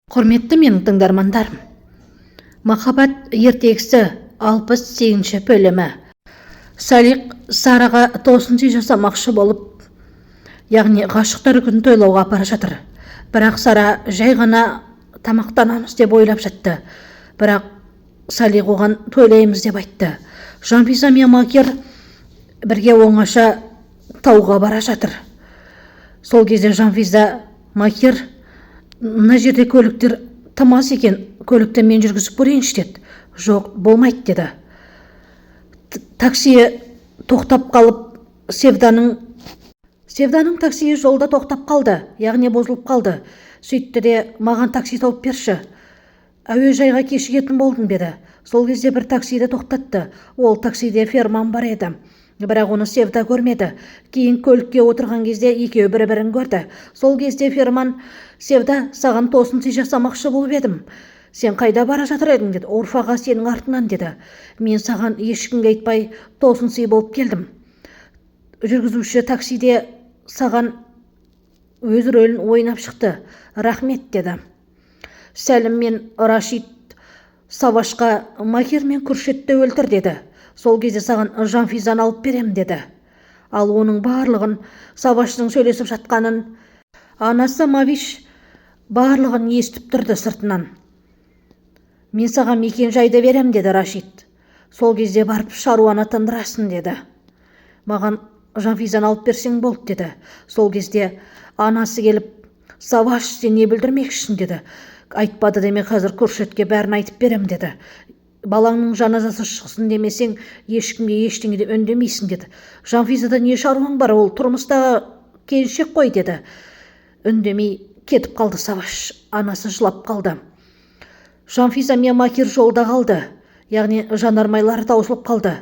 Құрметті менің тыңдармандарым, Махаббат ертегісі 68-ші бөлімі. Салих Сараға тосынсый жасамақшы болып, яғни ғашықтар күнін тойлауға апара жатыр. Бірақ Сара жай ғана тамақтанамыз деп ойлап жатты. Бірақ Салих оған тойлаймыз деп айтты. Жанфиза мен Макер бірге оңаша тауға бара жатыр. Сол кезде Жанфиза Макер: «Мына жерде көліктер тымас екен, көлікті мен жүргізіп көрейінші» деді. «Жоқ, болмайды» деді. Такси тоқтап қалып, Севданың таксиі жолда тоқтап қалды, яғни бұзылып қалды. Сөйтті де: «Маған такси тауып берші, әуежайға кешігетін болдым» деді. Сол кезде бір таксиді тоқтатты. Ол таксиде Ферман бар еді. Бірақ оны Севда көрмеді. Кейін көлікке отырған кезде екеуі бір-бірін көрді. Сол кезде Ферман: «Севда, саған тосынсый жасамақшы болып едім. Сен қайда бара жатыр едің?» деді. «Урфаға, сенің артынан» деді. «Мен саған ешкімге айтпай тосынсый болып келдім. Жүргізуші таксиде саған өз рөлін ойнап шықты. Рахмет» деді. «Сәлім, мен Рашид Савашқа Макер мен Күршетті өлтір» деді. «Сол кезде саған Жанфизаны алып берем» деді. Ал оның барлығын, Саваштың сөйлесіп жатқанын, анасы Мавиш барлығын естіп тұрды сыртынан. «Мен саған мекен жайды берем» деді Рашид. «Сол кезде барып шаруаны тындырасың» деді. «Маған Жанфизаны алып берсең болды» деді. Сол кезде анасы келіп: «Саваш, сен не білдірмекшісің?» деді. «Айтпады деме, қазір Күршетке бәрін айтып берем» деді. «Балаңның жаназасы шықсын демесең, ешкімге ештеңе де үндемейсің» деді. «Жанфизада не шаруаң бар, ол тұрмыстағы келіншек қой» деді. Үндемей кетіп қалды Саваш. Анасы жылап қалды. Жанфиза мен Макер жолда қалды, яғни жанармайлары таусылып қалды.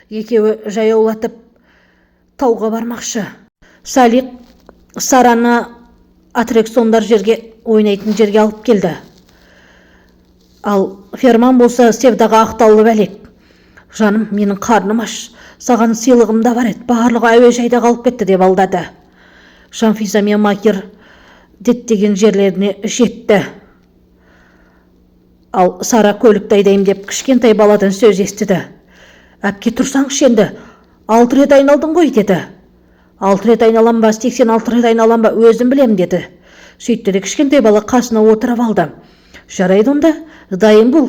Екеуі жаяулатып тауға бармақшы. Салих Сараны аттракциондар жерге, ойнайтын жерге алып келді. Ал Ферман болса Севдаға ақтаулы бәлек: «Жаным, менің қарным аш, саған сыйлығым да бар еді, барлығы әуежайда қалып кетті» деп алдады. Жанфиза мен Макер діттеген жерлеріне жетті. Ал Сара көлікті айдайым деп кішкентай баладан сөз естіді. «Әпке, тұрсаңшы енді, 6 рет айналдың ғой» деді. «6 рет айналам ба, 86 рет айналам ба, өзім білем» деді. Сөйтті де кішкентай бала қасына отырып алды. «Жарайды онда, дайын бол,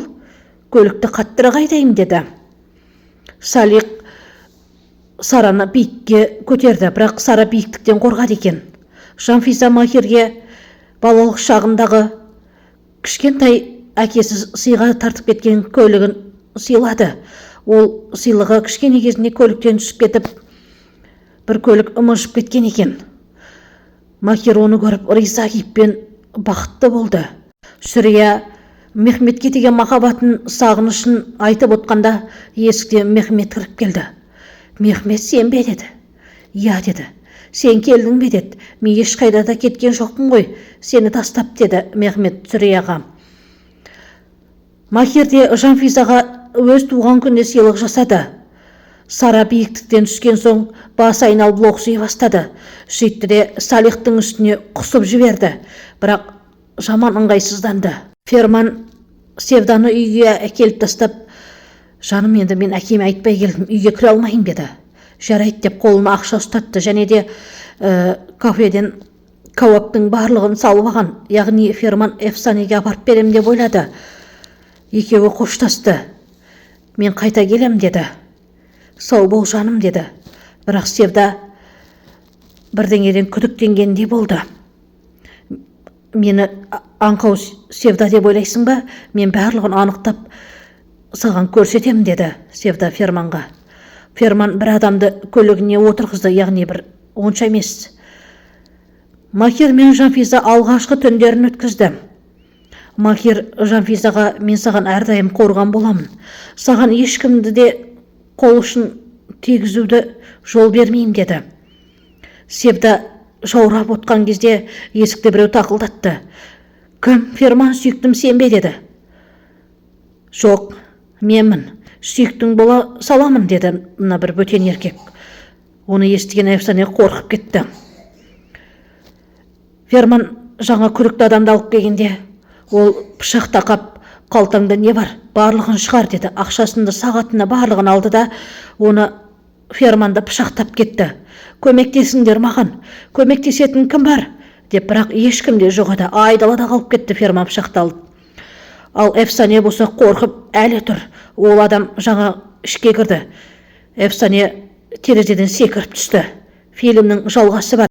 көлікті қаттырақ айдайым» деді. Салих Сараны биікке көтерді, бірақ Сара биіктіктен қорқады екен. Жанфиза Макерге балалық шағындағы кішкентай әкесі сыйға тартып кеткен көлігін сыйлады. Ол сыйлығы кішкене кезінде көліктен түсіп кетіп, бір көлік ұмышып кеткен екен. Макер оны көріп риза кейіппен бақытты болды. Сүрия Мехметке деген махаббатын, сағынышын айтып отқанда есікте Мехмет кіріп келді. «Мехмет, сен бе?» деді. «Иә» деді. «Сен келдің бе?» деді. «Мен ешқайда да кеткен жоқпын ғой, сені тастап» деді Мехмет Сүрияға. Макер де Жанфизаға өз туған күнде сыйлық жасады. Сара биіктіктен түскен соң басы айналып лоқсый бастады. Сөйтті де Салихтың үстіне құсып жіберді, бірақ жаман ыңғайсызданды. Ферман Севданы үйге әкеліп тастап: «Жаным, енді мен әкеме айтпай келдім, үйге кіре алмайым» деді. «Жарайды» деп қолына ақша ұстатты, және де кафеден кауаптың барлығын салып алған, яғни Ферман Эфсанеге апарып берем деп ойлады. Екеуі қоштасты. «Мен қайта келем» деді. «Сау бол жаным» деді. Бірақ Севда бірдеңеден күдіктенгендей болды. «Мені аңқау Севда деп ойлайсың ба? Мен барлығын анықтап саған көрсетем» деді Севда Ферманға. Ферман бір адамды көлігіне отырғызды, яғни бір онша емес. Макер мен Жанфиза алғашқы түндерін өткізді. Макер Жанфизаға: «Мен саған әрдайым қорған боламын. Саған ешкімді де қол ұшын тигізуді жол бермеймін» деді. Севда жаурап отқан кезде есікті біреу тақылдатты. «Кім? Ферман, сүйіктім, сен бе?» деді. «Жоқ, менмін, сүйіктің бола саламын» деді мына бір бөтен еркек. Оны естіген Эфсане қорқып кетті. Ферман жаңа күдікті адамды алып келгенде Ол пышақ тақап, қалтаңда не бар, барлығын шығар деді. Ақшасында сағатына барлығын алды да оны ферманда пышақтап кетті. Көмектесіңдер маған, көмектесетін кім бар деп, бірақ ешкім де жоқ еді. Айдалада қалып кетті ферма пышақталып. Ал Эфсане болса қорқып әлі тұр. Ол адам жаңа ішке кірді. Эфсане терезеден секіріп түсті. Фильмнің жалғасы бар.